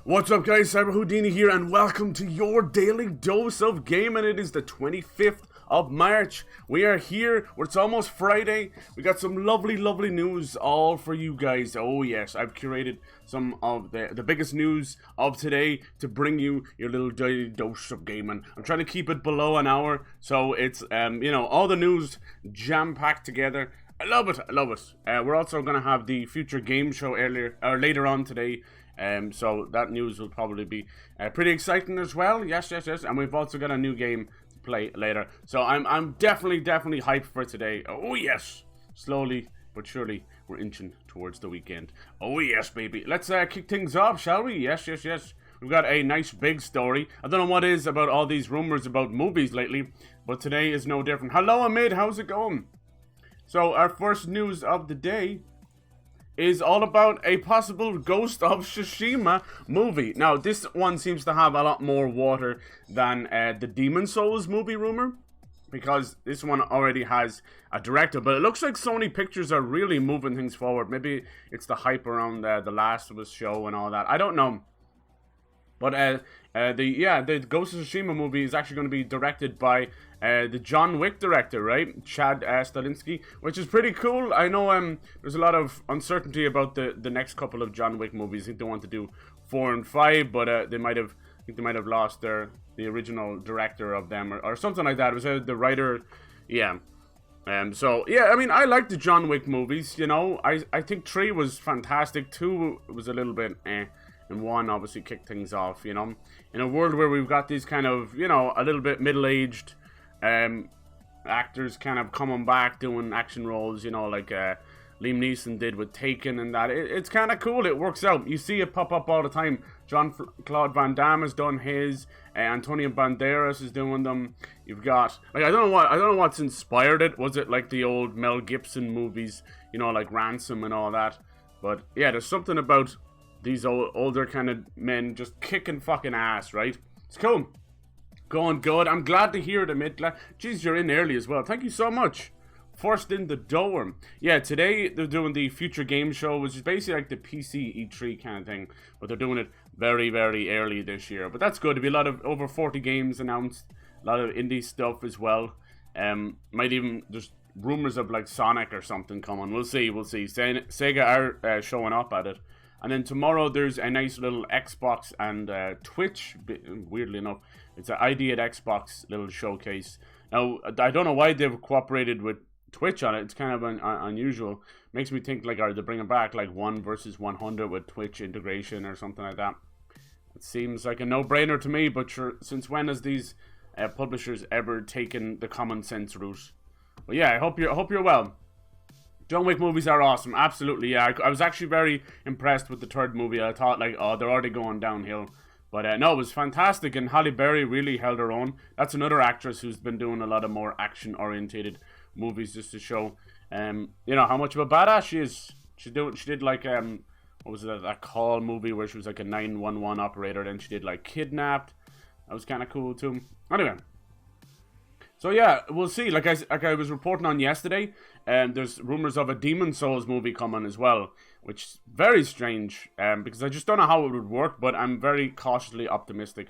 What's up guys, CyberHoudini here and welcome to your daily dose of gaming. It is the 25th of March. We are here, it's almost Friday. We got some lovely news all for you guys. Oh yes, I've curated some of the biggest news of today to bring you your little daily dose of gaming. I'm trying to keep it below an hour, so it's, all the news jam-packed together. I love it. We're also going to have the future game show later on today. So that news will probably be pretty exciting as well. Yes. And we've also got a new game to play later. So I'm definitely hyped for today. Oh yes. Slowly but surely we're inching towards the weekend. Oh yes, baby. Let's kick things off, shall we? Yes. We've got a nice big story. I don't know what is about all these rumors about movies lately, but today is no different. Hello, Amid. How's it going? So our first news of the day is all about a possible Ghost of Tsushima movie. Now, this one seems to have a lot more water than the Demon Souls movie rumor, because this one already has a director, but it looks like Sony Pictures are really moving things forward. Maybe it's the hype around the Last of Us show and all that. I don't know. But the Ghost of Tsushima movie is actually going to be directed by the John Wick director, right? Chad Stahelski, which is pretty cool. I know there's a lot of uncertainty about the next couple of John Wick movies. I think they want to do 4 and 5, but they might have lost the original director of them or something like that. It was the writer, yeah. So yeah, I mean, I like the John Wick movies. You know, I think 3 was fantastic. 2 was a little bit and 1 obviously kicked things off, you know. In a world where we've got these kind of, you know, a little bit middle-aged actors kind of coming back doing action roles, you know, like Liam Neeson did with Taken and that. It's kind of cool. It works out. You see it pop up all the time. Jean-Claude Van Damme has done his. Antonio Banderas is doing them. You've got, like, I don't know what's inspired it. Was it like the old Mel Gibson movies, you know, like Ransom and all that? But yeah, there's something about these older kind of men just kicking fucking ass, right? It's cool. Going good. I'm glad to hear it, Amit. Jeez, you're in early as well. Thank you so much. First in the door. Yeah, today they're doing the Future Game Show, which is basically like the PC E3 kind of thing. But they're doing it very early this year. But that's good. There'll be a lot of over 40 games announced. A lot of indie stuff as well. Might even, there's rumors of like Sonic or something coming. We'll see. Sega are showing up at it. And then tomorrow there's a nice little Xbox and Twitch, weirdly enough, it's an ID at Xbox little showcase. Now, I don't know why they've cooperated with Twitch on it. It's kind of unusual. Makes me think like, are they bringing back like 1 versus 100 with Twitch integration or something like that? It seems like a no-brainer to me, but sure, since when has these publishers ever taken the common sense route? But yeah, I hope you're well. John Wick movies are awesome, absolutely, yeah. I was actually very impressed with the 3rd movie. I thought, like, oh, they're already going downhill. But no, it was fantastic, and Halle Berry really held her own. That's another actress who's been doing a lot of more action-orientated movies just to show, you know, how much of a badass she is. She did like, what was it, that Call movie where she was like a 911 operator, then she did like Kidnapped. That was kind of cool too. Anyway. So yeah, we'll see. Like I was reporting on yesterday, there's rumors of a Demon Souls movie coming as well, which is very strange, because I just don't know how it would work, but I'm very cautiously optimistic.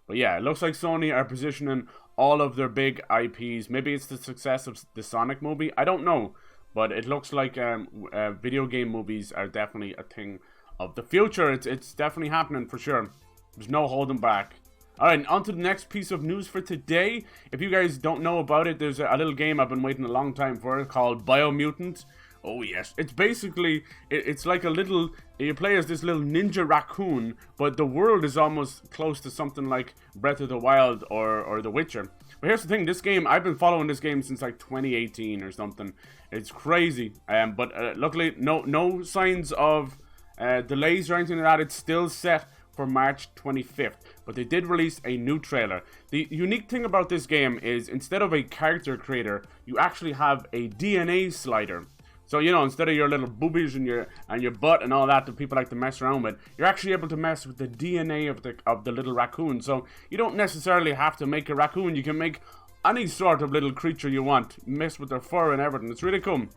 But yeah, it looks like Sony are positioning all of their big IPs. Maybe it's the success of the Sonic movie, I don't know, but it looks like video game movies are definitely a thing of the future. It's definitely happening for sure. There's no holding back. Alright, on to the next piece of news for today. If you guys don't know about it, there's a little game I've been waiting a long time for called Biomutant. Oh yes, it's basically, it's like a little, you play as this little ninja raccoon, but the world is almost close to something like Breath of the Wild or The Witcher. But here's the thing, this game, I've been following this game since like 2018 or something. It's crazy, but luckily no signs of delays or anything like that. It's still set for March 25th, but they did release a new trailer. The unique thing about this game is instead of a character creator, you actually have a DNA slider. So, you know, instead of your little boobies and your butt and all that people like to mess around with, you're actually able to mess with the DNA of the little raccoon. So you don't necessarily have to make a raccoon. You can make any sort of little creature you want. Mess with their fur and everything. It's really cool.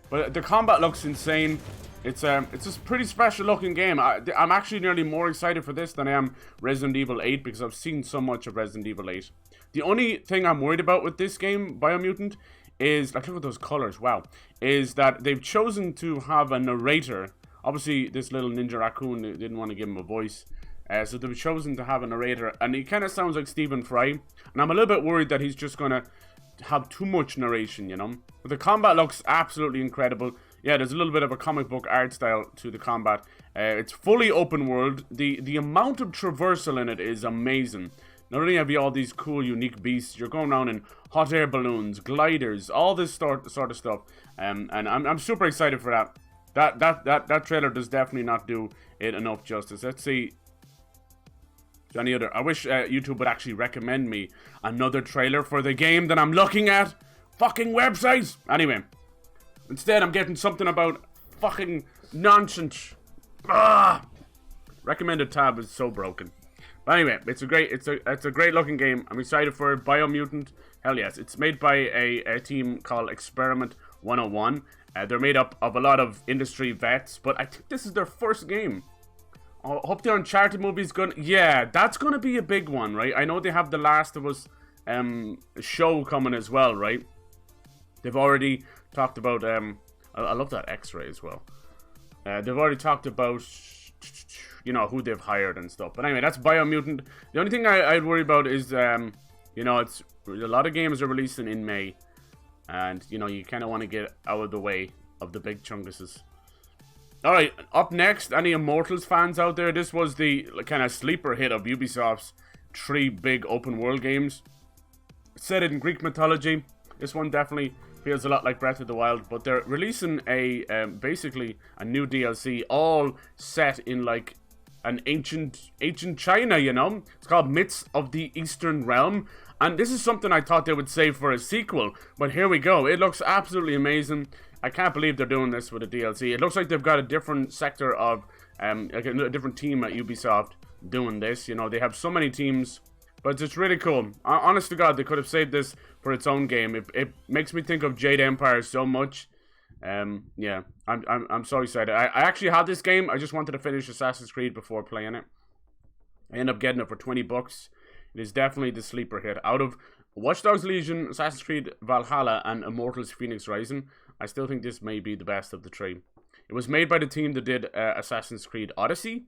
But the combat looks insane. It's a pretty special looking game. I'm actually nearly more excited for this than I am Resident Evil 8 because I've seen so much of Resident Evil 8. The only thing I'm worried about with this game, Biomutant, is, like, look at those colors, wow, is that they've chosen to have a narrator. Obviously, this little ninja raccoon didn't want to give him a voice. So they've chosen to have a narrator, and he kind of sounds like Stephen Fry. And I'm a little bit worried that he's just going to have too much narration, you know? But the combat looks absolutely incredible. Yeah, there's a little bit of a comic book art style to the combat. It's fully open world. The amount of traversal in it is amazing. Not only have you all these cool, unique beasts, you're going around in hot air balloons, gliders, all this sort of stuff. And I'm super excited for that. That trailer does definitely not do it enough justice. Let's see. Any other? I wish YouTube would actually recommend me another trailer for the game that I'm looking at. Fucking websites. Anyway, instead I'm getting something about fucking nonsense. Recommended tab is so broken. But anyway, it's a great looking game. I'm excited for it. Biomutant. Hell yes. It's made by a team called Experiment 101. They're made up of a lot of industry vets, but I think this is their first game. I hope the Uncharted movie's gonna... Yeah, that's gonna be a big one, right? I know they have the Last of Us show coming as well, right? They've already talked about... I love that X-ray as well. They've already talked about, you know, who they've hired and stuff. But anyway, that's Biomutant. The only thing I'd worry about is, you know, it's a lot of games are releasing in May. And, you know, you kind of want to get out of the way of the big chunguses. Alright, up next, any Immortals fans out there? This was the kind of sleeper hit of Ubisoft's 3 big open world games. Set in Greek mythology. This one definitely feels a lot like Breath of the Wild, but they're releasing basically a new DLC all set in like an ancient China, you know? It's called Myths of the Eastern Realm. And this is something I thought they would save for a sequel, but here we go. It looks absolutely amazing. I can't believe they're doing this with a DLC. It looks like they've got a different sector of, like a different team at Ubisoft doing this. You know, they have so many teams, but it's just really cool. Honest to God, they could have saved this for its own game. It makes me think of Jade Empire so much. Yeah, I'm so excited. I actually had this game. I just wanted to finish Assassin's Creed before playing it. I ended up getting it for $20. It is definitely the sleeper hit. Out of Watch Dogs Legion, Assassin's Creed Valhalla, and Immortals Phoenix Rising, I still think this may be the best of the 3. It was made by the team that did Assassin's Creed Odyssey.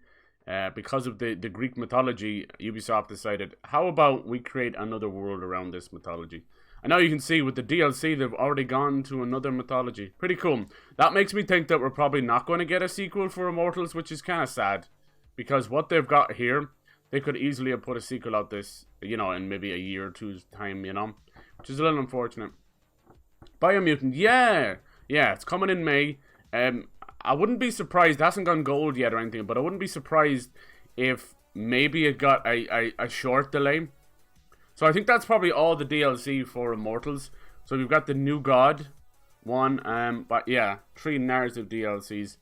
Because of the Greek mythology, Ubisoft decided, how about we create another world around this mythology? And now you can see with the DLC, they've already gone to another mythology. Pretty cool. That makes me think that we're probably not going to get a sequel for Immortals, which is kind of sad. Because what they've got here, they could easily have put a sequel out this, you know, in maybe a year or two's time, you know? Which is a little unfortunate. Biomutant, yeah, it's coming in May. I wouldn't be surprised, it hasn't gone gold yet or anything, but I wouldn't be surprised if maybe it got a short delay. So I think that's probably all the DLC for Immortals. So we've got the New God one, but yeah, 3 narrative DLCs.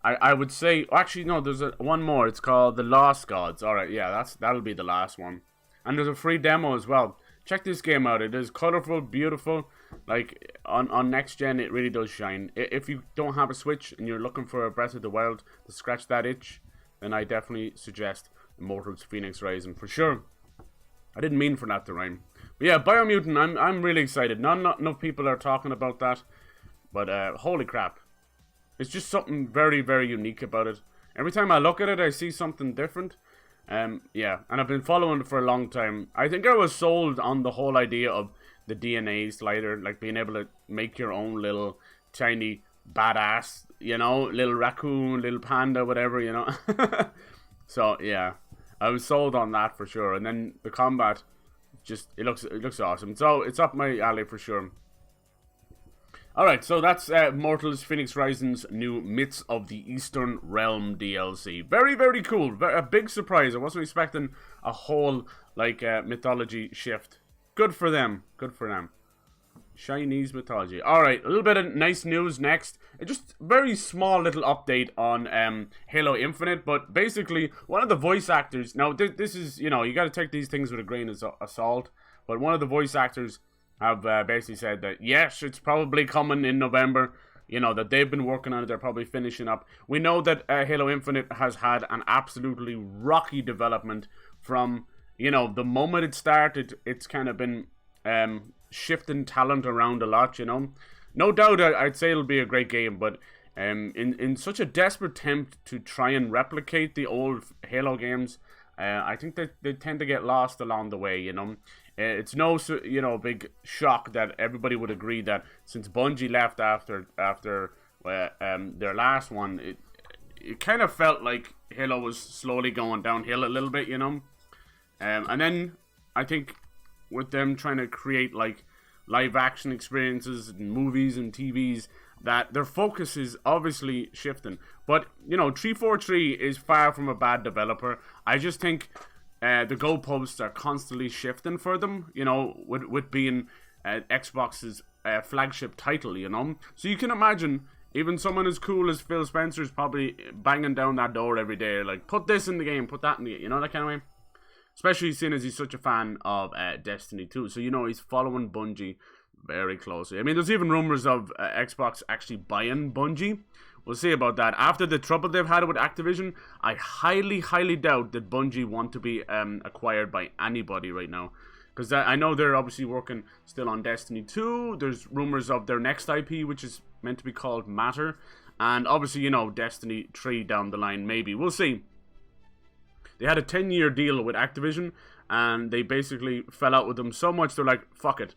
I would say, actually no, there's one more. It's called The Lost Gods. Alright, yeah, that'll be the last one. And there's a free demo as well. Check this game out. It is colorful, beautiful. Like, on next gen, it really does shine. If you don't have a Switch and you're looking for a Breath of the Wild to scratch that itch, then I definitely suggest Immortals Phoenix Rising for sure. I didn't mean for that to rhyme. But yeah, Biomutant, I'm really excited. Not enough people are talking about that. But holy crap. It's just something very, very unique about it. Every time I look at it, I see something different. Yeah, and I've been following it for a long time. I think I was sold on the whole idea of the DNA slider, like being able to make your own little tiny badass, you know, little raccoon, little panda, whatever, you know. So yeah, I was sold on that for sure. And then the combat, just it looks awesome. So it's up my alley for sure. Alright, so that's Immortals Phoenix Rising's new Myths of the Eastern Realm DLC. Very, very cool. A big surprise. I wasn't expecting a whole, like, mythology shift. Good for them. Good for them. Chinese mythology. Alright, a little bit of nice news next. Just very small little update on Halo Infinite, but basically, one of the voice actors... Now, this is, you know, you gotta take these things with a grain of salt, but one of the voice actors have basically said that yes, it's probably coming in November. you know, that they've been working on it. They're probably finishing up. We know that Halo Infinite has had an absolutely rocky development from, you know, the moment it started. It's kind of been shifting talent around a lot, you know. No doubt I'd say it'll be a great game, but in such a desperate attempt to try and replicate the old Halo games, I think that they tend to get lost along the way, you know. It's no, you know, big shock that everybody would agree that since Bungie left after their last one, it kind of felt like Halo was slowly going downhill a little bit, you know. And then I think with them trying to create like live action experiences and movies and TVs, that their focus is obviously shifting. But, you know, 343 is far from a bad developer. I just think the goalposts are constantly shifting for them, you know, with being Xbox's flagship title, you know. So you can imagine even someone as cool as Phil Spencer is probably banging down that door every day, like, put this in the game, put that in the game, you know, that kind of way. Especially seeing as he's such a fan of Destiny 2. So, you know, he's following Bungie very closely. I mean, there's even rumors of Xbox actually buying Bungie. We'll see about that. After the trouble they've had with Activision, I highly, highly doubt that Bungie want to be acquired by anybody right now. Because I know they're obviously working still on Destiny 2. There's rumors of their next IP, which is meant to be called Matter. And obviously, you know, Destiny 3 down the line, maybe. We'll see. They had a 10-year deal with Activision, and they basically fell out with them so much, they're like, fuck it.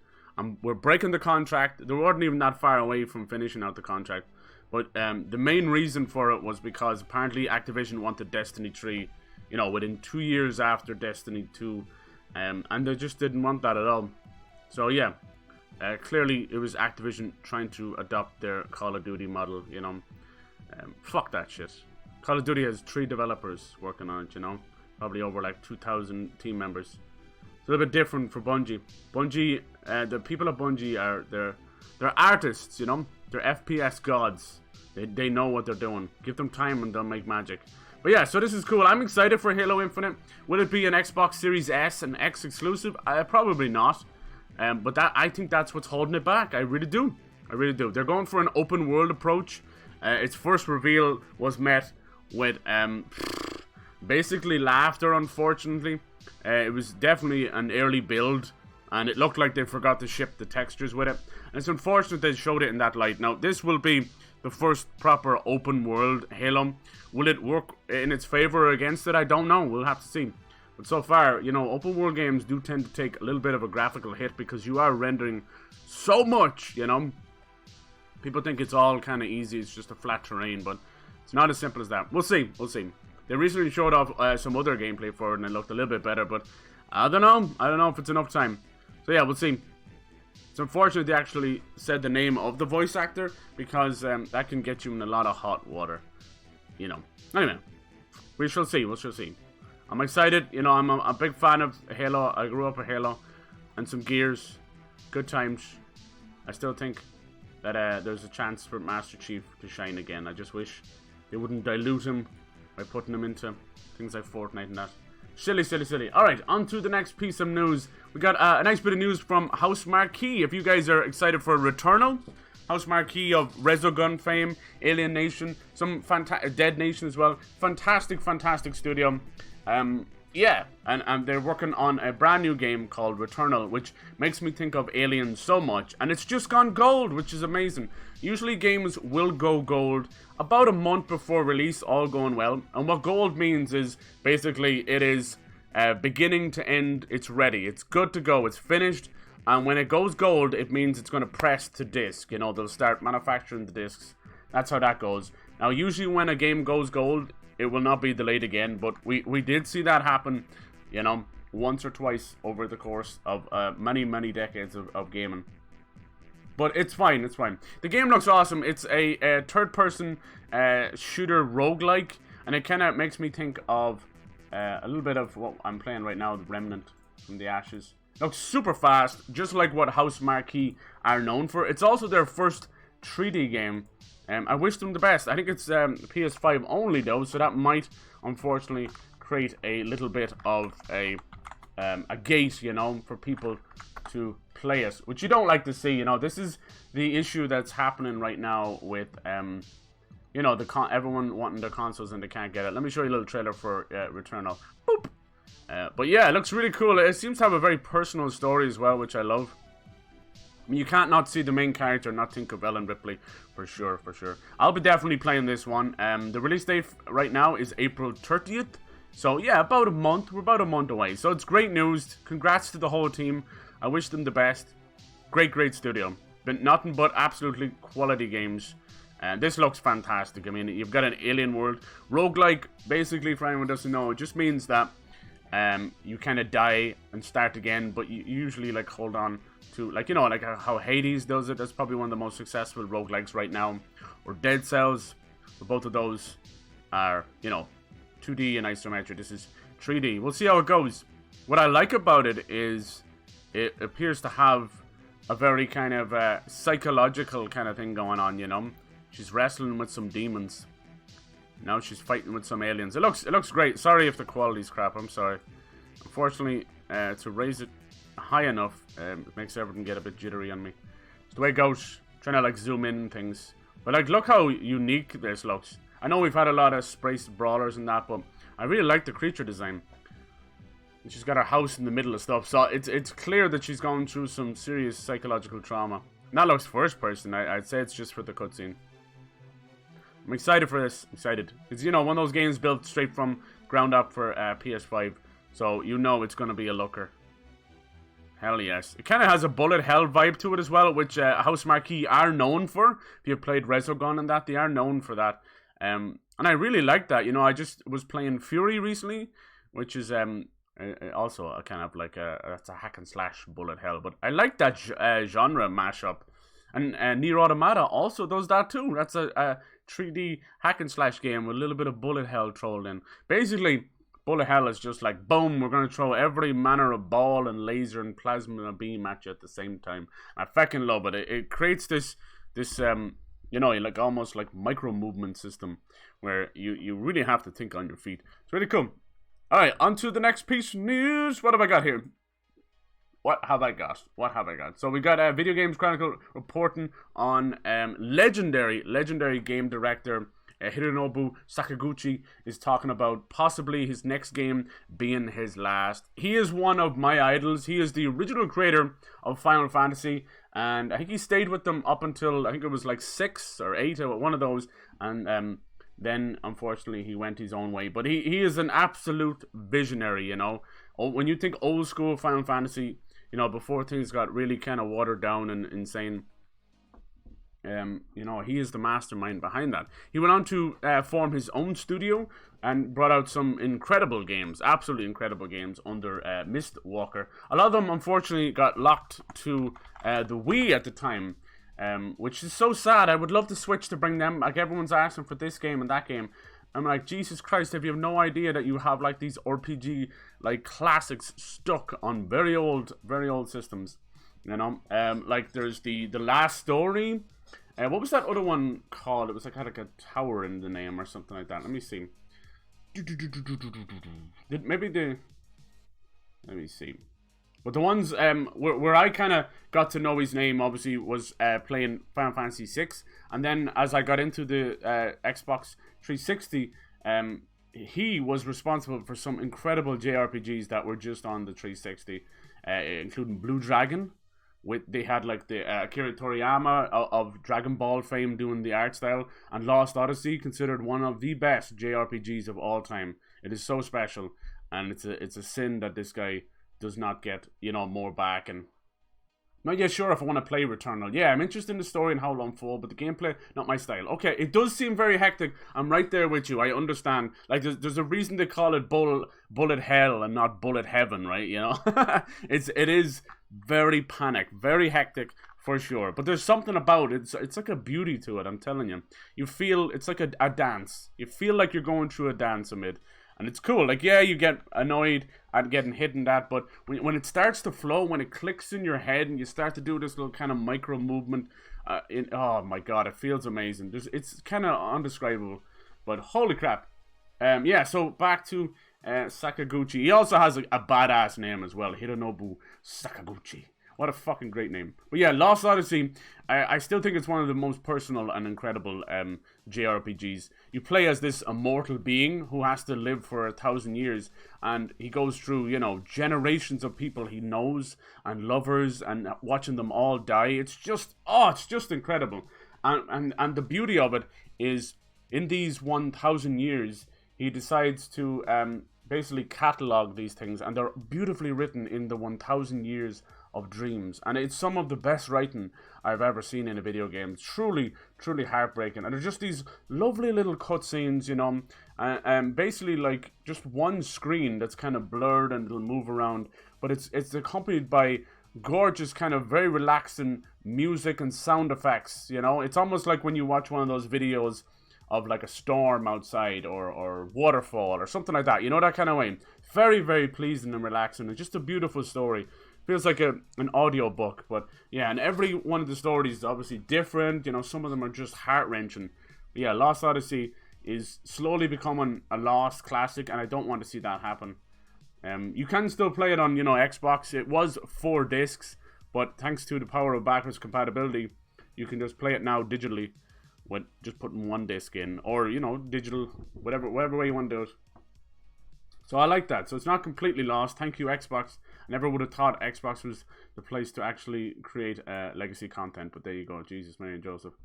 We're breaking the contract. They weren't even that far away from finishing out the contract. But the main reason for it was because apparently Activision wanted Destiny 3, you know, within 2 years after Destiny 2. And they just didn't want that at all. So, yeah. Clearly, it was Activision trying to adopt their Call of Duty model, you know. Fuck that shit. Call of Duty has 3 developers working on it, you know. Probably over like 2,000 team members. It's a little bit different for Bungie. Bungie, the people at Bungie are, they're artists, you know. They're FPS gods. They know what they're doing. Give them time and they'll make magic. But yeah, so this is cool. I'm excited for Halo Infinite. Will it be an Xbox Series S and X exclusive? Probably not. But I think that's what's holding it back. I really do. I really do. They're going for an open world approach. Its first reveal was met with basically laughter, unfortunately. It was definitely an early build, and it looked like they forgot to ship the textures with it. And it's unfortunate they showed it in that light. Now, this will be the first proper open world Halo. Will it work in its favor or against it? I don't know. We'll have to see. But so far, you know, open world games do tend to take a little bit of a graphical hit because you are rendering so much, you know. People think it's all kind of easy. It's just a flat terrain, but it's not as simple as that. We'll see. We'll see. They recently showed off some other gameplay for it, and it looked a little bit better, but I don't know. I don't know if it's enough time. So yeah, we'll see. It's unfortunate they actually said the name of the voice actor, because that can get you in a lot of hot water. You know. Anyway, we shall see. We shall see. I'm excited. You know, I'm a big fan of Halo. I grew up with Halo. And some Gears. Good times. I still think that there's a chance for Master Chief to shine again. I just wish they wouldn't dilute him by putting him into things like Fortnite and that. Silly, silly, silly. Alright, on to the next piece of news. We got a nice bit of news from House Marquee. If you guys are excited for Returnal, House Marquee of Resogun fame, Alien Nation, some Dead Nation as well. Fantastic, fantastic studio. Yeah, and they're working on a brand new game called Returnal, which makes me think of Alien so much. And it's just gone gold, which is amazing. Usually games will go gold about a month before release, all going well. And what gold means is basically it is beginning to end, it's ready. It's good to go, it's finished. And when it goes gold, it means it's going to press to disc. You know, they'll start manufacturing the discs. That's how that goes. Now, usually when a game goes gold, it will not be delayed again, but we did see that happen, you know, once or twice over the course of many, many decades of gaming. But it's fine, it's fine. The game looks awesome. It's a third-person shooter roguelike, and it kind of makes me think of a little bit of what I'm playing right now, The Remnant from the Ashes. Looks super fast, just like what House Marquee are known for. It's also their first 3D game. I wish them the best. I think it's PS5 only though, so that might unfortunately create a little bit of a a gate, you know, for people to play it, which you don't like to see. You know, this is the issue that's happening right now with you know, everyone wanting their consoles and they can't get it. Let me show you a little trailer for Returnal. Boop. But yeah, it looks really cool. It seems to have a very personal story as well, which I love. I mean, you can't not see the main character and not think of Ellen Ripley, for sure, for sure. I'll be definitely playing this one. The release date right now is April 30th. So yeah, about a month. We're about a month away. So it's great news. Congrats to the whole team. I wish them the best. Great, great studio. Been nothing but absolutely quality games. And this looks fantastic. I mean, you've got an alien world. Roguelike, basically, for anyone who doesn't know, it just means that you kind of die and start again, but you usually like hold on to, like, you know, like how Hades does it. That's probably one of the most successful roguelikes right now. Or Dead Cells. Both of those are, you know, 2D and isometric. This is 3D. We'll see how it goes. What I like about it is it appears to have a very kind of psychological kind of thing going on, you know. She's wrestling with some demons. Now she's fighting with some aliens. It looks great. Sorry if the quality's crap. I'm sorry. Unfortunately, to raise it high enough, it makes everything get a bit jittery on me. It's the way it goes. Trying to like zoom in things. But like, look how unique this looks. I know we've had a lot of spaced brawlers and that, but I really like the creature design. And she's got her house in the middle of stuff, so it's clear that she's going through some serious psychological trauma. And that looks first person. I'd say it's just for the cutscene. I'm excited for this. Excited. It's, you know, one of those games built straight from ground up for PS5. So you know it's going to be a looker. Hell yes. It kind of has a bullet hell vibe to it as well, which House Marquee are known for. If you've played Resogun and that, they are known for that. And I really like that. You know, I just was playing Fury recently, which is also a kind of like that's a hack and slash bullet hell. But I like that genre mashup. And Nier Automata also does that too. That's a 3D hack and slash game with a little bit of bullet hell thrown in. Basically, bullet hell is just like, boom, we're going to throw every manner of ball and laser and plasma beam at you at the same time. I fucking love it. It creates this you know, like almost like micro movement system where you really have to think on your feet. It's really cool. Alright, on to the next piece of news. What have I got here? What have I got? So we got Video Games Chronicle reporting on legendary game director Hironobu Sakaguchi is talking about possibly his next game being his last. He is one of my idols. He is the original creator of Final Fantasy, and I think he stayed with them up until, I think it was like 6 or 8 or one of those, and then unfortunately he went his own way. But he is an absolute visionary, you know. When you think old school Final Fantasy, you know, before things got really kind of watered down and insane, you know, he is the mastermind behind that. He went on to form his own studio and brought out some incredible games, absolutely incredible games under Mistwalker. A lot of them, unfortunately, got locked to the Wii at the time, which is so sad. I would love to switch to bring them. Like, everyone's asking for this game and that game. I'm like, Jesus Christ, if you have no idea that you have like these RPG like classics stuck on very old systems, you know, like there's the Last Story. What was that other one called? It was like had like a tower in the name or something like that. Let me see. Let me see. But the ones where I kind of got to know his name, obviously, was playing Final Fantasy VI. And then as I got into the Xbox 360, he was responsible for some incredible JRPGs that were just on the 360, including Blue Dragon. They had like the Akira Toriyama of Dragon Ball fame doing the art style, and Lost Odyssey, considered one of the best JRPGs of all time. It is so special, and it's a sin that this guy does not get, you know, more back. And not yet sure if I want to play Returnal. Yeah, I'm interested in the story and how it'll unfold, but the gameplay, not my style. Okay, it does seem very hectic. I'm right there with you. I understand. Like, there's a reason they call it bullet hell and not bullet heaven, right? You know, it is very panic, very hectic for sure. But there's something about it. It's like a beauty to it. I'm telling you. You feel it's like a dance. You feel like you're going through a dance amid. And it's cool. Like, yeah, you get annoyed at getting hit in that, but when it starts to flow, when it clicks in your head and you start to do this little kind of micro movement, oh my god, it feels amazing. It's kind of undescribable, but holy crap. Yeah, so back to Sakaguchi. He also has a badass name as well, Hironobu Sakaguchi. What a fucking great name. But yeah, Lost Odyssey, I still think it's one of the most personal and incredible JRPGs. You play as this immortal being who has to live for 1,000 years, and he goes through, you know, generations of people he knows and lovers, and watching them all die. It's just incredible. And the beauty of it is, in these 1,000 years, he decides to basically catalog these things, and they're beautifully written in the 1,000 years of dreams, and it's some of the best writing I've ever seen in a video game. Truly heartbreaking, and they're just these lovely little cutscenes, you know, and basically like just one screen that's kind of blurred and it'll move around, but it's accompanied by gorgeous kind of very relaxing music and sound effects. You know, it's almost like when you watch one of those videos of like a storm outside or waterfall or something like that, you know, that kind of way. Very pleasing and relaxing, and just a beautiful story. Feels like an audio book. But yeah, and every one of the stories is obviously different. You know, some of them are just heart-wrenching. But yeah, Lost Odyssey is slowly becoming a lost classic, and I don't want to see that happen. You can still play it on, you know, Xbox. It was 4 discs, but thanks to the power of backwards compatibility, you can just play it now digitally with just putting 1 disc in, or, you know, digital, whatever way you want to do it. So I like that. So it's not completely lost. Thank you, Xbox. I never would have thought Xbox was the place to actually create legacy content, but there you go. Jesus, Mary and Joseph.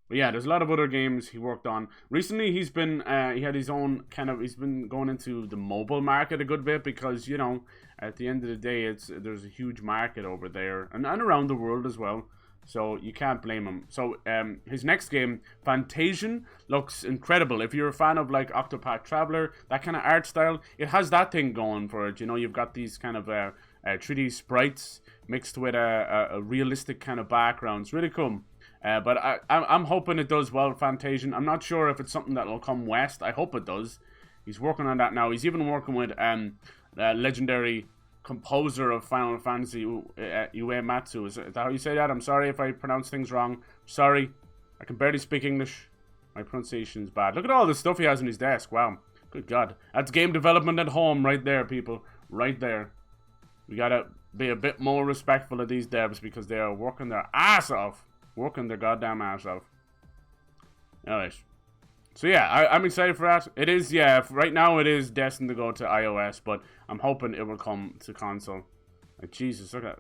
But yeah, there's a lot of other games he worked on. Recently, he's been, he had his own kind of, he's been going into the mobile market a good bit because, you know, at the end of the day, there's a huge market over there and around the world as well. So you can't blame him. So his next game, Fantasian, looks incredible. If you're a fan of like Octopath Traveler, that kind of art style, it has that thing going for it. You know, you've got these kind of 3D sprites mixed with a realistic kind of background. It's really cool. But I'm hoping it does well, Fantasian. I'm not sure if it's something that will come west. I hope it does. He's working on that now. He's even working with legendary composer of Final Fantasy, Uematsu. Is that how you say that? I'm sorry if I pronounce things wrong. Sorry. I can barely speak English. My pronunciation is bad. Look at all the stuff he has on his desk. Wow. Good God. That's game development at home right there, people. Right there. We gotta be a bit more respectful of these devs because they are working their ass off. Working their goddamn ass off. Alright. So yeah, I'm excited for that. It is, yeah, right now it is destined to go to iOS, but I'm hoping it will come to console. Like, Jesus, look at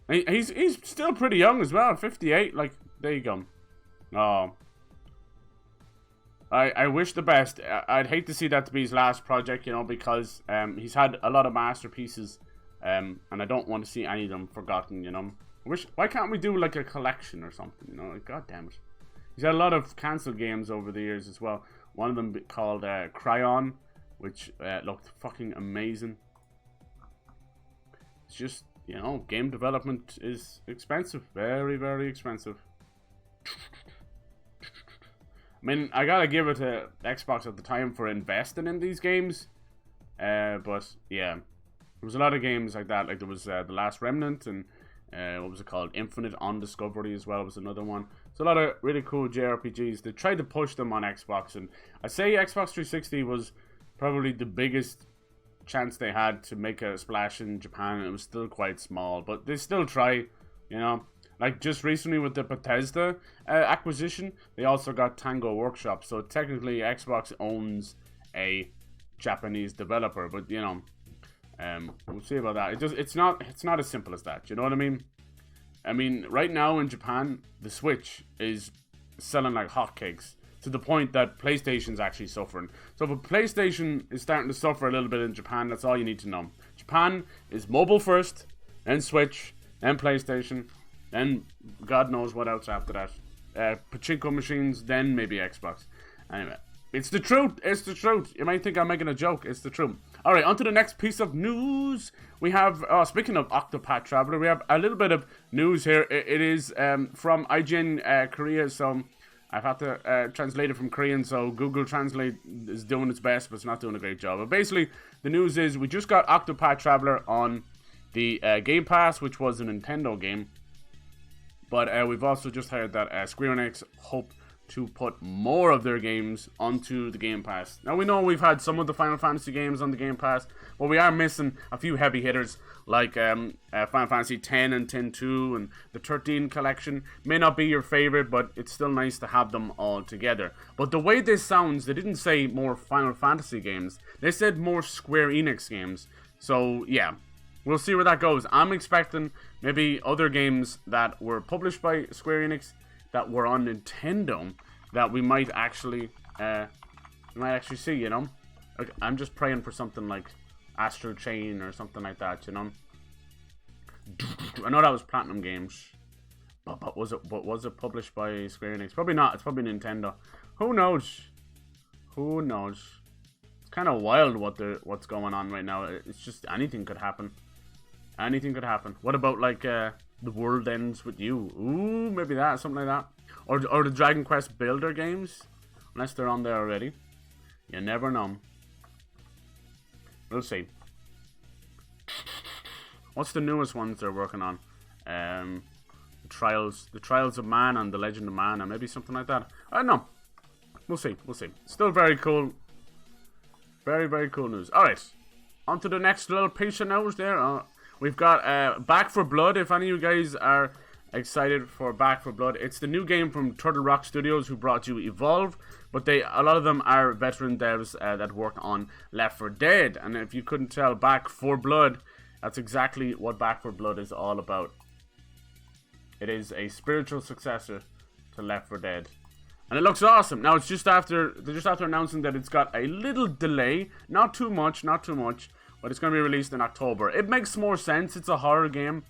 that. He's still pretty young as well, 58. Like, there you go. Oh. I wish the best. I'd hate to see that to be his last project, you know, because he's had a lot of masterpieces, and I don't want to see any of them forgotten, you know. Why can't we do like a collection or something, you know? Like, God damn it. He's had a lot of cancelled games over the years as well. One of them called Cryon, which looked fucking amazing. It's just, you know, game development is expensive. Very expensive. I mean, I gotta give it to Xbox at the time for investing in these games. But, yeah. There was a lot of games like that. Like, there was The Last Remnant and... what was it called? Infinite on Discovery as well was another one. So a lot of really cool JRPGs. They tried to push them on Xbox, and I'd say Xbox 360 was probably the biggest chance they had to make a splash in Japan. It was still quite small, but they still try, you know. Like just recently with the Bethesda acquisition, they also got Tango Workshop. So technically Xbox owns a Japanese developer, but you know, we'll see about that. It's not as simple as that. You know what I mean? I mean, right now in Japan, the Switch is selling like hotcakes to the point that PlayStation's actually suffering. So if a PlayStation is starting to suffer a little bit in Japan, that's all you need to know. Japan is mobile first, then Switch, then PlayStation, then God knows what else after that. Pachinko machines, then maybe Xbox. Anyway. It's the truth. It's the truth. You might think I'm making a joke. It's the truth. All right, on to the next piece of news. We have, speaking of Octopath Traveler, we have a little bit of news here. It is from IGN Korea, so I've had to translate it from Korean, so Google Translate is doing its best, but it's not doing a great job. But basically, the news is we just got Octopath Traveler on the Game Pass, which was a Nintendo game. But we've also just heard that Square Enix hope to put more of their games onto the Game Pass. Now, we know we've had some of the Final Fantasy games on the Game Pass, but we are missing a few heavy hitters like Final Fantasy X and X-2 and the 13 collection. May not be your favorite, but it's still nice to have them all together. But the way this sounds, they didn't say more Final Fantasy games. They said more Square Enix games. So, yeah, we'll see where that goes. I'm expecting maybe other games that were published by Square Enix that were on Nintendo that we might actually see, you know. Like, I'm just praying for something like Astral Chain or something like that, you know. I know that was Platinum Games, but was it published by Square Enix? Probably not. It's probably Nintendo. Who knows? Who knows? It's kind of wild what's going on right now. It's just anything could happen. Anything could happen. What about like The World Ends With You? Ooh, maybe that, something like that. Or the Dragon Quest Builder games, unless they're on there already. You never know. We'll see. What's the newest ones they're working on? The Trials of Man and The Legend of Mana, maybe something like that. I don't know. We'll see. We'll see. Still very cool. Very, very cool news. All right, on to the next little piece of news there. We've got Back 4 Blood. If any of you guys are excited for Back 4 Blood, it's the new game from Turtle Rock Studios, who brought you Evolve, but a lot of them are veteran devs that work on Left 4 Dead. And if you couldn't tell, Back 4 Blood, that's exactly what Back 4 Blood is all about. It is a spiritual successor to Left 4 Dead, and it looks awesome. Now they're just after announcing that it's got a little delay, not too much, but it's going to be released in October. It makes more sense. It's a horror game.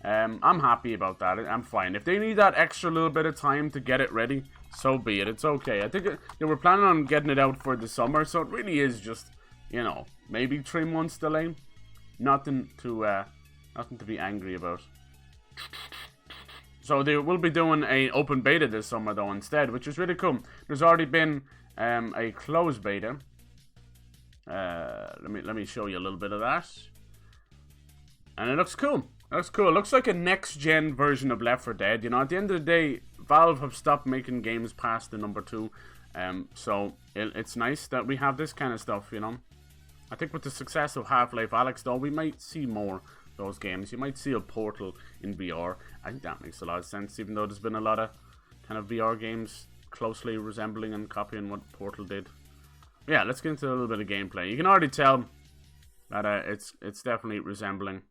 I'm happy about that. I'm fine. If they need that extra little bit of time to get it ready, so be it. It's okay. I think they were planning on getting it out for the summer, so it really is just, you know, maybe 3 months delay. Nothing to be angry about. So they will be doing an open beta this summer though instead, which is really cool. There's already been a closed beta. Let me show you a little bit of that, and it looks cool. It looks like a next-gen version of Left 4 Dead. You know, at the end of the day, Valve have stopped making games past the number 2, so it's nice that we have this kind of stuff. You know, I think with the success of Half-Life Alyx, though, we might see more of those games. You might see a Portal in VR. I think that makes a lot of sense, even though there's been a lot of kind of VR games closely resembling and copying what Portal did. Yeah, let's get into a little bit of gameplay. You can already tell that it's definitely resembling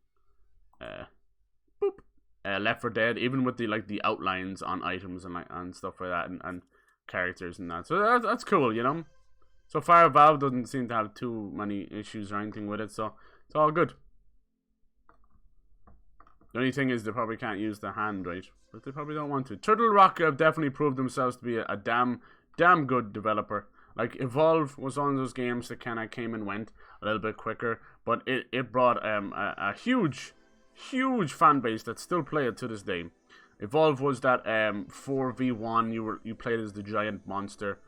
Left 4 Dead, even with the outlines on items and stuff like that, and characters and that. So that's cool, you know. So far, Valve doesn't seem to have too many issues or anything with it, so it's all good. The only thing is they probably can't use the hand, right? But they probably don't want to. Turtle Rock have definitely proved themselves to be a damn good developer. Like, Evolve was one of those games that kind of came and went a little bit quicker, but it brought a huge fan base that still play it to this day. Evolve was that 4v1, you played as the giant monster,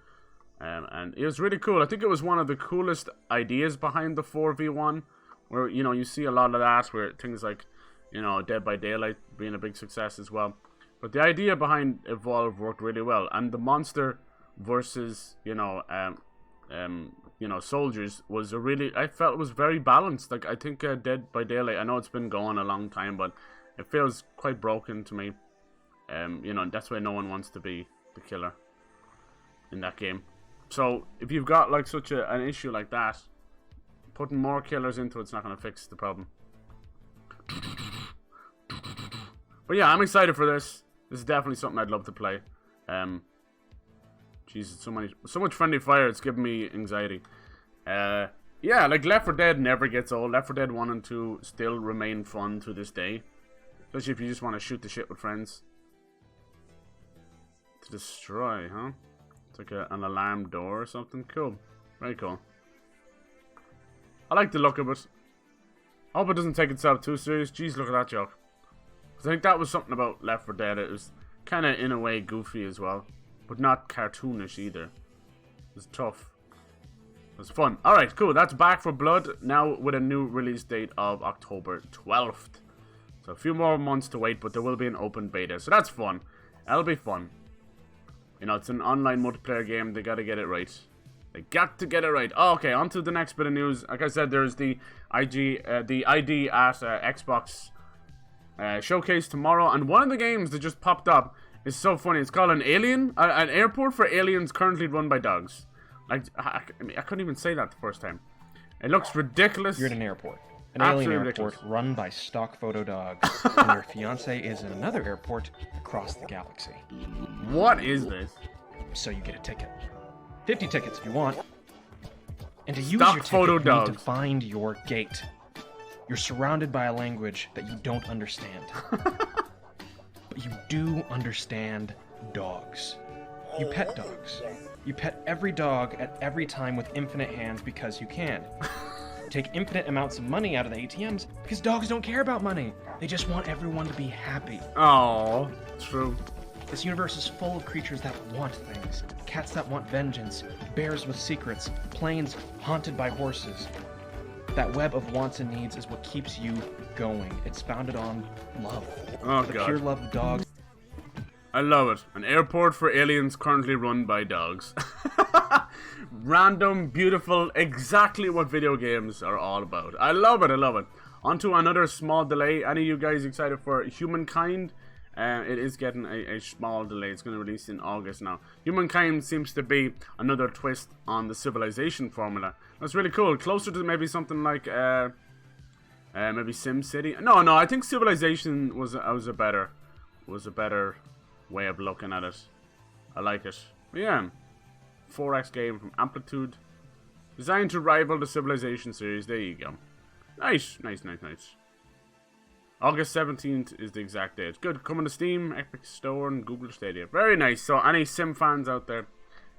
and it was really cool. I think it was one of the coolest ideas behind the 4v1, where, you know, you see a lot of that, where things like, you know, Dead by Daylight being a big success as well. But the idea behind Evolve worked really well, and the monster versus, you know, soldiers was I felt it was very balanced. Like, I think Dead by Daylight, I know it's been going a long time, but it feels quite broken to me. You know, that's why no one wants to be the killer in that game. So if you've got like such an issue like that, putting more killers into it's not going to fix the problem. But yeah, I'm excited for this. This is definitely something I'd love to play. Jesus, so much friendly fire, it's giving me anxiety. Yeah, like Left 4 Dead never gets old. Left 4 Dead 1 and 2 still remain fun to this day. Especially if you just want to shoot the shit with friends. To destroy, huh? It's like an alarm door or something. Cool. Very cool. I like the look of it. I hope it doesn't take itself too serious. Jeez, look at that joke. Because I think that was something about Left 4 Dead. It was kind of, in a way, goofy as well. But not cartoonish either. It was tough. It was fun. Alright, cool. That's Back 4 Blood. Now with a new release date of October 12th. So a few more months to wait, but there will be an open beta. So that's fun. That'll be fun. You know, it's an online multiplayer game. They got to get it right. They got to get it right. Oh, okay, on to the next bit of news. Like I said, there's the ID at Xbox showcase tomorrow, and one of the games that just popped up is so funny. It's called an airport for aliens currently run by dogs. Like, I couldn't even say that the first time. It looks ridiculous. You're at an airport. An alien airport run by stock photo dogs. And your fiance is in another airport across the galaxy. What is this? So you get a ticket. 50 tickets if you want. And to use Stock your photo ticket, you need to dogs. find your gate. You're surrounded by a language that you don't understand. But you do understand dogs. You pet dogs. You pet every dog at every time with infinite hands because you can. Take infinite amounts of money out of the ATMs because dogs don't care about money. They just want everyone to be happy. Oh, true. This universe is full of creatures that want things. Cats that want vengeance, bears with secrets, planes haunted by horses. That web of wants and needs is what keeps you going. It's founded on love. Oh, the God. pure love of dogs. I love it. An airport for aliens currently run by dogs. Random, beautiful, exactly what video games are all about. I love it, I love it. On to another small delay. Any of you guys excited for Humankind? It is getting a small delay. It's going to release in August now. Humankind seems to be another twist on the Civilization formula. That's really cool. Closer to maybe something like maybe SimCity. No, I think Civilization was a better way of looking at it. I like it. But yeah, 4X game from Amplitude, designed to rival the Civilization series. There you go. Nice. August 17th is the exact date. Good. Coming to Steam, Epic Store, and Google Stadia. Very nice. So any Sim fans out there,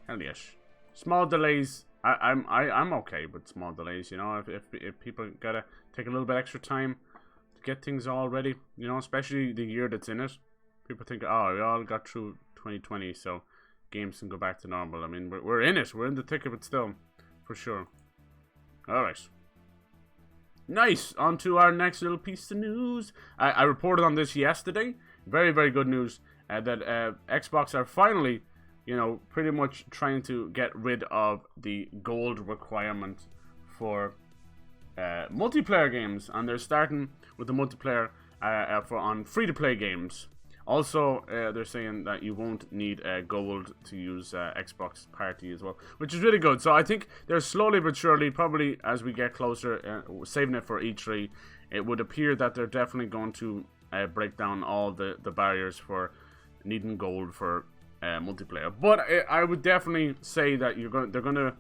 hell yes. Small delays. I'm okay with small delays. You know, if people gotta take a little bit extra time to get things all ready. You know, especially the year that's in it. People think, oh, we all got through 2020, so games can go back to normal. I mean, we're in it. We're in the thick of it still, for sure. All right. Nice. On to our next little piece of news. I reported on this yesterday. Very, very good news that Xbox are finally, you know, pretty much trying to get rid of the gold requirement for multiplayer games, and they're starting with the multiplayer on free-to-play games. Also, they're saying that you won't need gold to use Xbox Party as well, which is really good. So I think they're slowly but surely, probably as we get closer, saving it for E3, it would appear that they're definitely going to break down all the barriers for needing gold for multiplayer. But I would definitely say that they're going to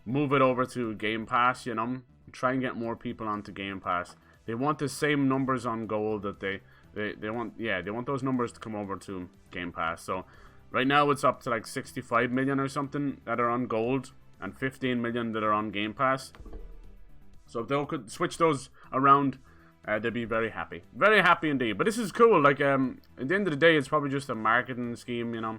move it over to Game Pass, you know, try and get more people onto Game Pass. They want the same numbers on gold that they want those numbers to come over to Game Pass. So right now it's up to like 65 million or something that are on gold and 15 million that are on Game Pass. So if they could switch those around, they'd be very happy indeed. But this is cool. Like at the end of the day, it's probably just a marketing scheme, you know,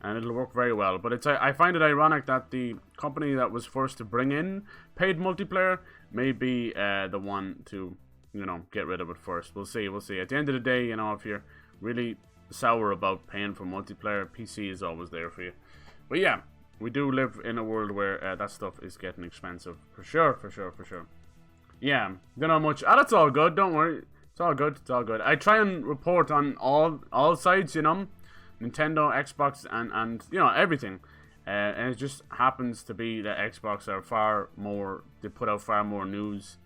and it'll work very well. But I find it ironic that the company that was first to bring in paid multiplayer may be the one to, you know, get rid of it first. We'll see. At the end of the day, you know, if you're really sour about paying for multiplayer, PC is always there for you. But yeah, we do live in a world where that stuff is getting expensive. For sure. Yeah, don't know much. That's all good. Don't worry. It's all good. I try and report on all sides, you know, Nintendo, Xbox, and you know, everything. And it just happens to be that Xbox are they put out far more news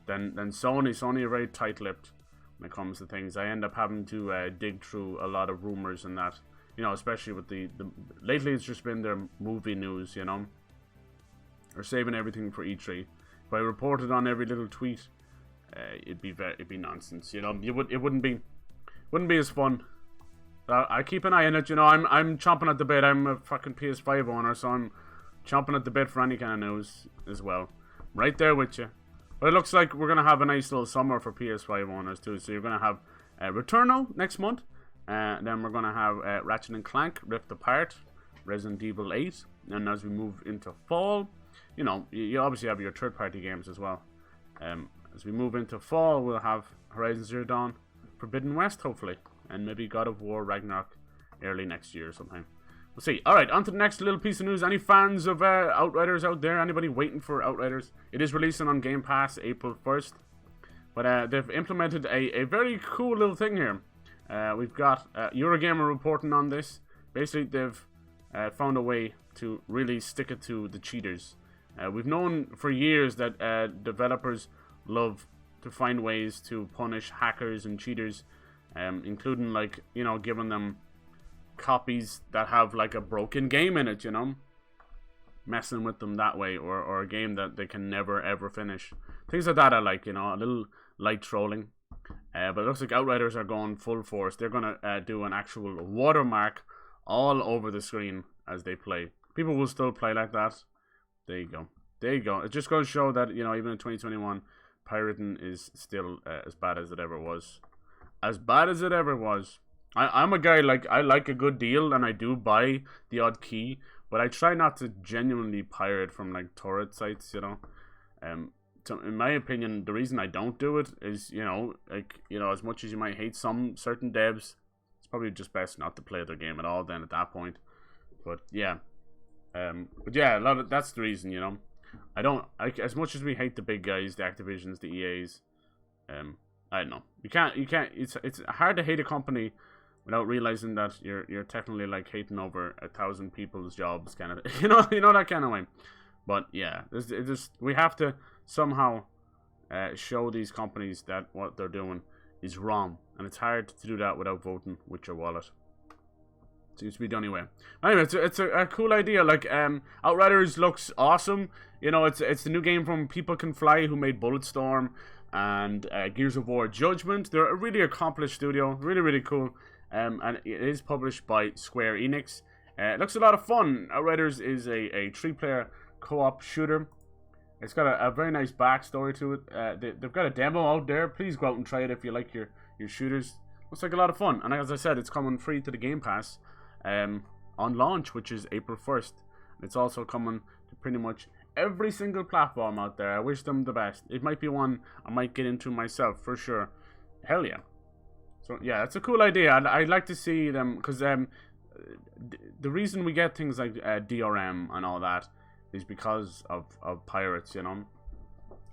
than Sony. Sony are very tight-lipped when it comes to things. I end up having to dig through a lot of rumors and that, you know, especially with the lately it's just been their movie news, you know. They're saving everything for E3. If I reported on every little tweet, it'd be nonsense, you know. It wouldn't be as fun. I keep an eye on it, you know. I'm chomping at the bit. I'm a fucking PS5 owner, so I'm chomping at the bit for any kind of news as well. Right there with you. But it looks like we're going to have a nice little summer for PS5 owners too. So you're going to have Returnal next month. Then we're going to have Ratchet & Clank Rift Apart, Resident Evil 8. And as we move into fall, you know, you obviously have your third-party games as well. As we move into fall, we'll have Horizon Zero Dawn, Forbidden West, hopefully. And maybe God of War Ragnarok early next year or something. We'll see. Alright, on to the next little piece of news. Any fans of Outriders out there? Anybody waiting for Outriders? It is releasing on Game Pass April 1st. But they've implemented a very cool little thing here. We've got Eurogamer reporting on this. Basically, they've found a way to really stick it to the cheaters. We've known for years that developers love to find ways to punish hackers and cheaters, including, like, you know, giving them copies that have like a broken game in it, you know, messing with them that way, or a game that they can never ever finish. Things like that I like, you know, a little light trolling. But it looks like Outriders are going full force. They're gonna do an actual watermark all over the screen as they play. People will still play like that. There you go. There you go. It just goes to show that, you know, even in 2021, pirating is still as bad as it ever was. As bad as it ever was. I'm a guy, like, I like a good deal, and I do buy the odd key, but I try not to genuinely pirate from, like, torrent sites, you know. So in my opinion, the reason I don't do it is, you know, like, you know, as much as you might hate some certain devs, it's probably just best not to play their game at all then at that point. But yeah. But yeah, that's the reason, you know. I don't, like, as much as we hate the big guys, the Activisions, the EAs, I don't know. You can't, it's hard to hate a company without realizing that you're technically, like, hating over 1,000 people's jobs, kind of, you know that kind of way. But yeah, we have to somehow show these companies that what they're doing is wrong, and it's hard to do that without voting with your wallet. Seems to be the only way. Anyway, it's a cool idea. Like, Outriders looks awesome. You know, it's the new game from People Can Fly, who made Bulletstorm and Gears of War Judgment. They're a really accomplished studio, really cool. And it is published by Square Enix. It looks a lot of fun. Outriders is a 3-player co-op shooter. It's got a very nice backstory to it. They've got a demo out there. Please go out and try it if you like your shooters. Looks like a lot of fun. And as I said, it's coming free to the Game Pass on launch, which is April 1st. It's also coming to pretty much every single platform out there. I wish them the best. It might be one I might get into myself for sure. Hell yeah. So yeah, it's a cool idea. I'd like to see them, because the reason we get things like DRM and all that is because of pirates, you know.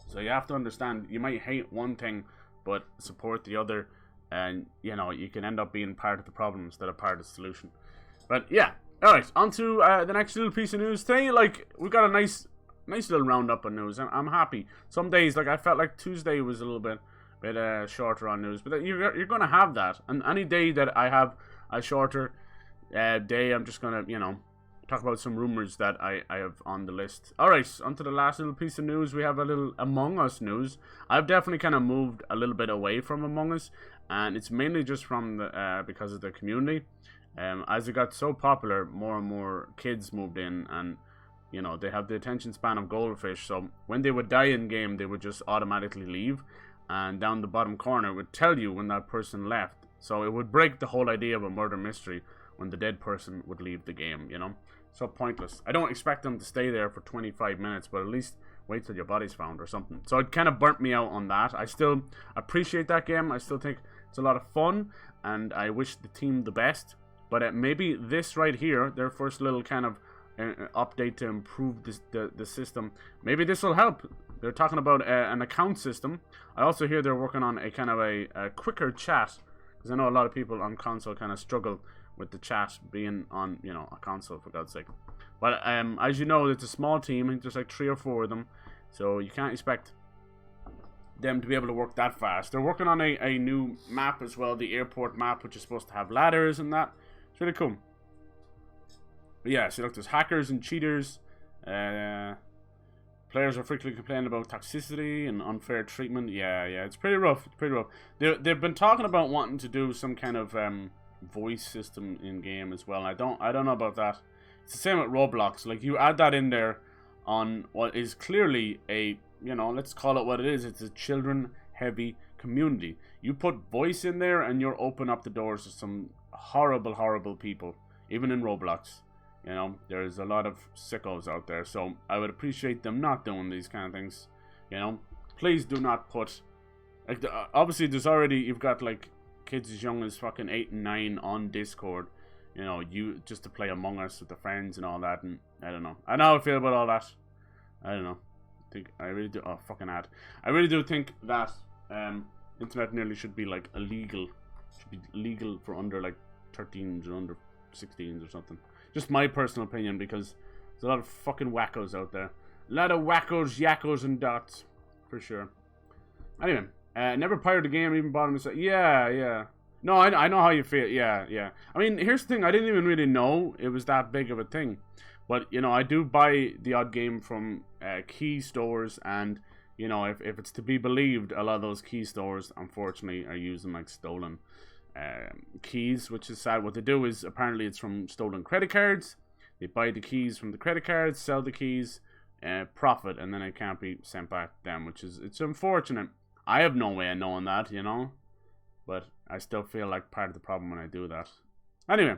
So you have to understand, you might hate one thing but support the other, and, you know, you can end up being part of the problem instead of part of the solution. But yeah, alright, on to the next little piece of news. Today, like, we got a nice little roundup of news. I'm happy. Some days, like, I felt like Tuesday was a little bit shorter on news, but you're gonna have that. And any day that I have a shorter day, I'm just gonna, you know, talk about some rumors that I have on the list. Alright, on to the last little piece of news. We have a little Among Us news. I've definitely kind of moved a little bit away from Among Us, and it's mainly just from the because of the community. As it got so popular, more and more kids moved in, and, you know, they have the attention span of goldfish, so when they would die in game, they would just automatically leave, and down the bottom corner it would tell you when that person left. So it would break the whole idea of a murder mystery when the dead person would leave the game, you know. So pointless. I don't expect them to stay there for 25 minutes, but at least wait till your body's found or something. So it kind of burnt me out on that. I still appreciate that game. I still think it's a lot of fun, and I wish the team the best. But maybe this right here, their first little kind of update to improve the system, maybe this will help. They're talking about an account system. I also hear they're working on a kind of a quicker chat, because I know a lot of people on console kind of struggle with the chat being on, you know, a console, for God's sake. But as you know, it's a small team. I think there's like 3 or 4 of them, so you can't expect them to be able to work that fast. They're working on a new map as well, the airport map, which is supposed to have ladders and that. It's really cool. But yeah, so look, there's hackers and cheaters. Players are frequently complaining about toxicity and unfair treatment. Yeah, it's pretty rough. It's pretty rough. They've been talking about wanting to do some kind of voice system in game as well. I don't know about that. It's the same with Roblox. Like, you add that in there on what is clearly a, you know, let's call it what it is. It's a children heavy community. You put voice in there and you're open up the doors to some horrible people, even in Roblox. You know, there's a lot of sickos out there, so I would appreciate them not doing these kind of things. You know, please do not put, like, obviously there's already, you've got like kids as young as fucking 8 and 9 on Discord. You you know, you just to play Among Us with the friends and all that, and I don't know. I know how I feel about all that. I don't know. I really do. Oh, fucking ad. I really do think that internet nearly should be like illegal. Should be legal for under like 13s or under 16s or something. Just my personal opinion, because there's a lot of fucking wackos out there. A lot of wackos, yackos, and dots, for sure. Anyway, never pirated a game, even bought them. Yeah. No, I know how you feel. Yeah. I mean, here's the thing. I didn't even really know it was that big of a thing. But, you know, I do buy the odd game from key stores. And, you know, if it's to be believed, a lot of those key stores, unfortunately, are using, like, stolen keys, which is sad. What they do is, apparently, it's from stolen credit cards. They buy the keys from the credit cards, sell the keys, profit, and then it can't be sent back to them, which is, it's unfortunate. I have no way of knowing that, you know? But I still feel like part of the problem when I do that. Anyway.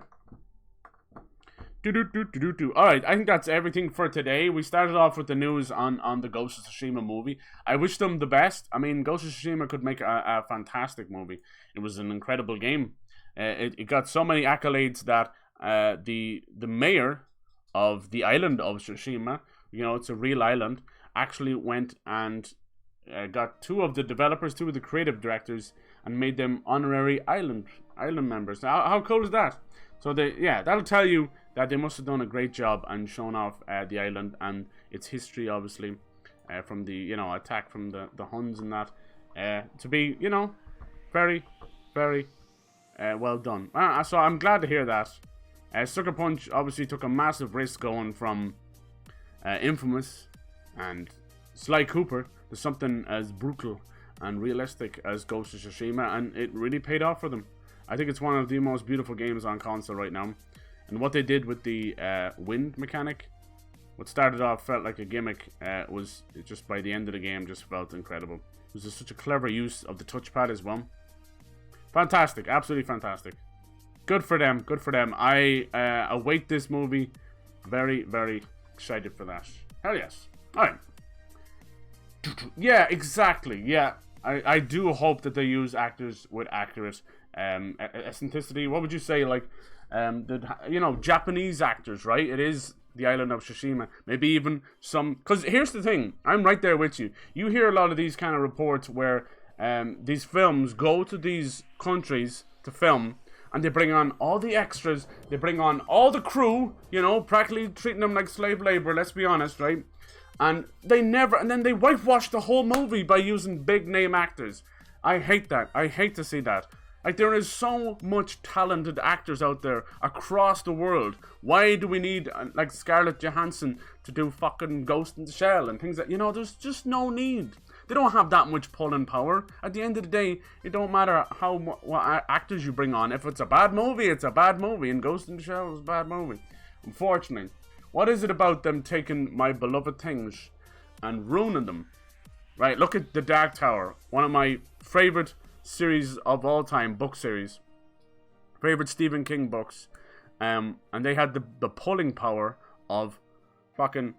Alright, I think that's everything for today. We started off with the news on the Ghost of Tsushima movie. I wish them the best. I mean, Ghost of Tsushima could make a fantastic movie. It was an incredible game. It got so many accolades that the mayor of the island of Tsushima, you know, it's a real island, actually went and got two of the developers, two of the creative directors, and made them honorary island members. Now, how cool is that? So that'll tell you that they must have done a great job and shown off the island and its history, obviously, from the, you know, attack from the Huns and that, to be, you know, very, very well done. So I'm glad to hear that. Sucker Punch obviously took a massive risk going from Infamous and Sly Cooper to something as brutal and realistic as Ghost of Tsushima, and it really paid off for them. I think it's one of the most beautiful games on console right now. And what they did with the wind mechanic, what started off felt like a gimmick, was just by the end of the game just felt incredible. It was just such a clever use of the touchpad as well. Fantastic, absolutely fantastic. Good for them, good for them. I await this movie. Very, very excited for that. Hell yes. Alright. Yeah, exactly. Yeah. I do hope that they use actors with accurate eccentricity. What would you say, like, you know, Japanese actors, right? It is the island of Tsushima. Maybe even some, because here's the thing, I'm right there with you. You hear a lot of these kind of reports where these films go to these countries to film, and they bring on all the extras, they bring on all the crew, you know, practically treating them like slave labor, let's be honest, right? And then they whitewash the whole movie by using big name actors. I hate that. I hate to see that. Like, there is so much talented actors out there across the world. Why do we need, like, Scarlett Johansson to do fucking Ghost in the Shell and things like, you know, there's just no need. They don't have that much pulling power. At the end of the day, it don't matter what actors you bring on. If it's a bad movie, it's a bad movie, and Ghost in the Shell is a bad movie. Unfortunately. What is it about them taking my beloved things and ruining them? Right, look at The Dark Tower, one of my favorite series of all time, book series. Favorite Stephen King books. And they had the pulling power of fucking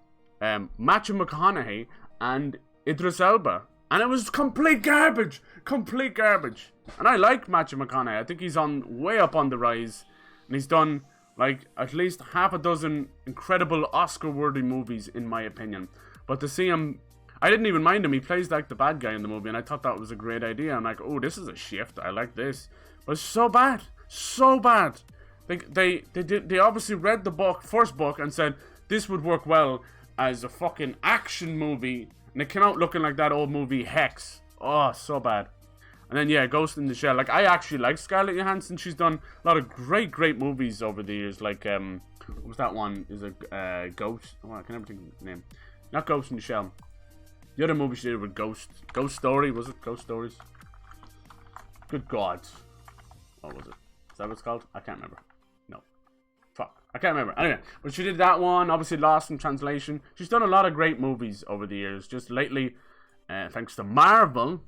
Matthew McConaughey and Idris Elba. And it was complete garbage. Complete garbage. And I like Matthew McConaughey. I think he's way up on the rise. And he's done, like, at least half a dozen incredible Oscar-worthy movies, in my opinion. But to see him, I didn't even mind him. He plays like the bad guy in the movie, and I thought that was a great idea. I'm like, oh, this is a shift. I like this. But it's so bad. So bad. They obviously read the first book, and said this would work well as a fucking action movie. And it came out looking like that old movie Hex. Oh, so bad. And then, yeah, Ghost in the Shell. Like, I actually like Scarlett Johansson. She's done a lot of great movies over the years. Like, what was that one? Is a Ghost? Oh, I can never think of the name. Not Ghost in the Shell. The other movie she did with Ghost Story, was it? Ghost Stories? Good God. What was it? Is that what it's called? I can't remember. No. Fuck. I can't remember. Anyway, but she did that one. Obviously, Lost in Translation. She's done a lot of great movies over the years. Just lately, thanks to Marvel,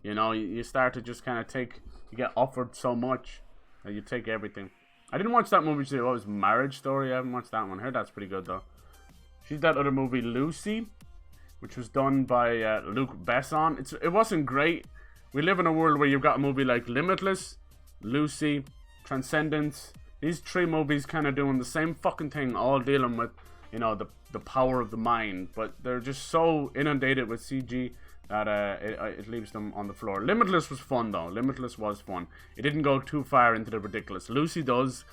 you know, you start to just kind of you get offered so much that you take everything. I didn't watch that movie she did. What was Marriage Story? I haven't watched that one. I heard that's pretty good, though. She did that other movie, Lucy, which was done by Luc Besson. It wasn't great. We live in a world where you've got a movie like Limitless, Lucy, Transcendence, these three movies kind of doing the same fucking thing, all dealing with, you know, the power of the mind, but they're just so inundated with CG that it leaves them on the floor. Limitless was fun though. Limitless was fun. It didn't go too far into the ridiculous. Lucy does,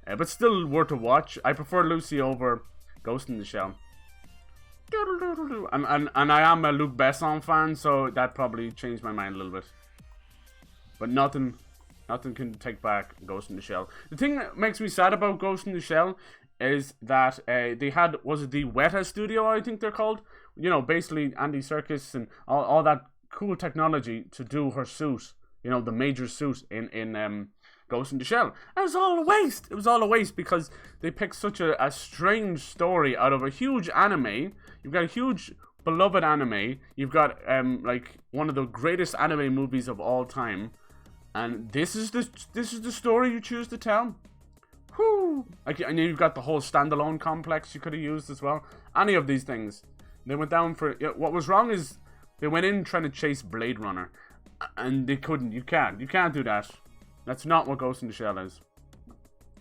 but still worth a watch. I prefer Lucy over Ghost in the Shell. And I am a Luc Besson fan, so that probably changed my mind a little bit. But nothing can take back Ghost in the Shell. The thing that makes me sad about Ghost in the Shell is that they had, was it the Weta studio, I think they're called? You know, basically Andy Serkis and all that cool technology to do her suit. You know, the major suit in Ghost in the Shell. And it was all a waste. It was all a waste because they picked such a strange story out of a huge anime. You've got a huge beloved anime. You've got like one of the greatest anime movies of all time. And this is the story you choose to tell. Whoo! Like, and you've got the whole standalone complex you could have used as well. Any of these things. They went down for... What was wrong is they went in trying to chase Blade Runner. And they couldn't. You can't. You can't do that. That's not what Ghost in the Shell is.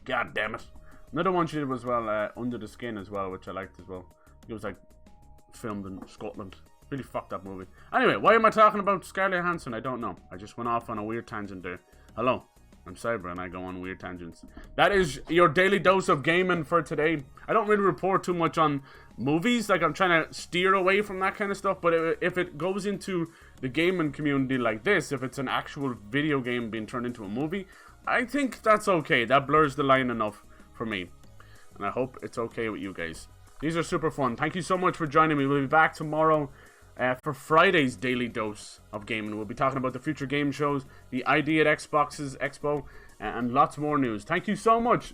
God damn it. Another one she did was, well, Under the Skin as well, which I liked as well. It was, like, filmed in Scotland. Really fucked up movie. Anyway, why am I talking about Scarlett Johansson? I don't know. I just went off on a weird tangent there. Hello. I'm Cyber and I go on weird tangents. That is your daily dose of gaming for today. I don't really report too much on movies. Like, I'm trying to steer away from that kind of stuff. But if it goes into the gaming community like this, if it's an actual video game being turned into a movie, I think that's okay. That blurs the line enough for me. And I hope it's okay with you guys. These are super fun. Thank you so much for joining me. We'll be back tomorrow for Friday's daily dose of gaming. We'll be talking about the future game shows, the ID at Xbox's Expo, and lots more news. Thank you so much.